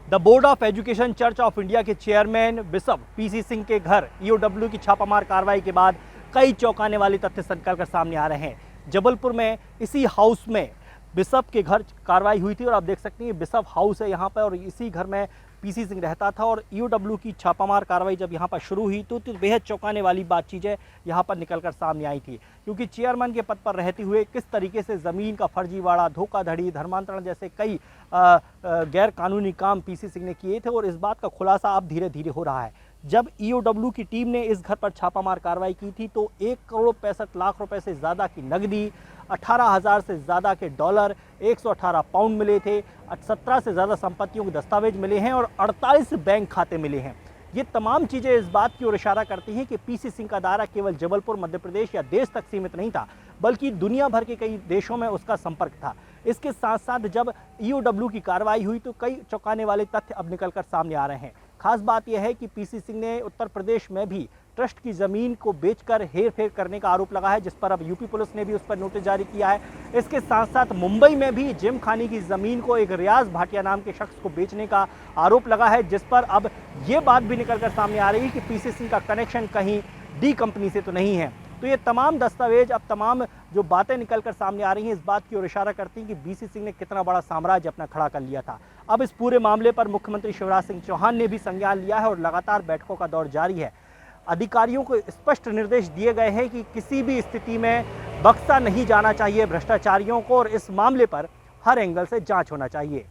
The board of education church of India के chairman bishop PC Singh के घर EOW की छापामार कार्रवाई के बाद कई चौंकाने वाले तथ्य निकलकर सामने आ रहे हैं। जबलपुर में इसी हाउस में बिशप के घर कार्रवाई हुई थी और आप देख सकते हैं बिशप हाउस है यहाँ पर और इसी घर में पीसी सिंह रहता था। और ईओडब्ल्यू की छापामार कार्रवाई जब यहाँ पर शुरू हुई तो बेहद चौंकाने वाली बात चीज़ें यहाँ पर निकलकर सामने आई थी, क्योंकि चेयरमैन के पद पर रहते हुए किस तरीके से ज़मीन का फर्जीवाड़ा, धोखाधड़ी, धर्मांतरण जैसे कई गैर कानूनी काम पीसी सिंह ने किए थे। और इस बात का खुलासा अब धीरे धीरे हो रहा है। जब ईओडब्ल्यू की टीम ने इस घर पर छापामार कार्रवाई की थी तो 1,65,00,000 रुपए से ज़्यादा की नकदी, 18,000 से ज़्यादा के डॉलर, 118 पाउंड मिले थे, 17 से ज़्यादा संपत्तियों के दस्तावेज मिले हैं और 48 बैंक खाते मिले हैं। ये तमाम चीज़ें इस बात की ओर इशारा करती हैं कि पीसी सिंह का दायरा केवल जबलपुर, मध्य प्रदेश या देश तक सीमित नहीं था, बल्कि दुनिया भर के कई देशों में उसका संपर्क था। इसके साथ साथ जब ईओडब्ल्यू की कार्रवाई हुई तो कई चौंकाने वाले तथ्य अब निकलकर सामने आ रहे हैं। खास बात यह है कि पीसी सिंह ने उत्तर प्रदेश में भी ट्रस्ट की ज़मीन को बेचकर हेरफेर करने का आरोप लगा है, जिस पर अब यूपी पुलिस ने भी उस पर नोटिस जारी किया है। इसके साथ साथ मुंबई में भी जिम खानी की ज़मीन को एक रियाज भाटिया नाम के शख्स को बेचने का आरोप लगा है, जिस पर अब ये बात भी निकलकर सामने आ रही है कि पीसी सिंह का कनेक्शन कहीं डी कंपनी से तो नहीं है। तो ये तमाम दस्तावेज, अब तमाम जो बातें निकलकर सामने आ रही हैं, इस बात की ओर इशारा करती हैं कि पीसी सिंह ने कितना बड़ा साम्राज्य अपना खड़ा कर लिया था। अब इस पूरे मामले पर मुख्यमंत्री शिवराज सिंह चौहान ने भी संज्ञान लिया है और लगातार बैठकों का दौर जारी है। अधिकारियों को स्पष्ट निर्देश दिए गए हैं कि किसी भी स्थिति में बख्शा नहीं जाना चाहिए भ्रष्टाचारियों को और इस मामले पर हर एंगल से जांच होना चाहिए।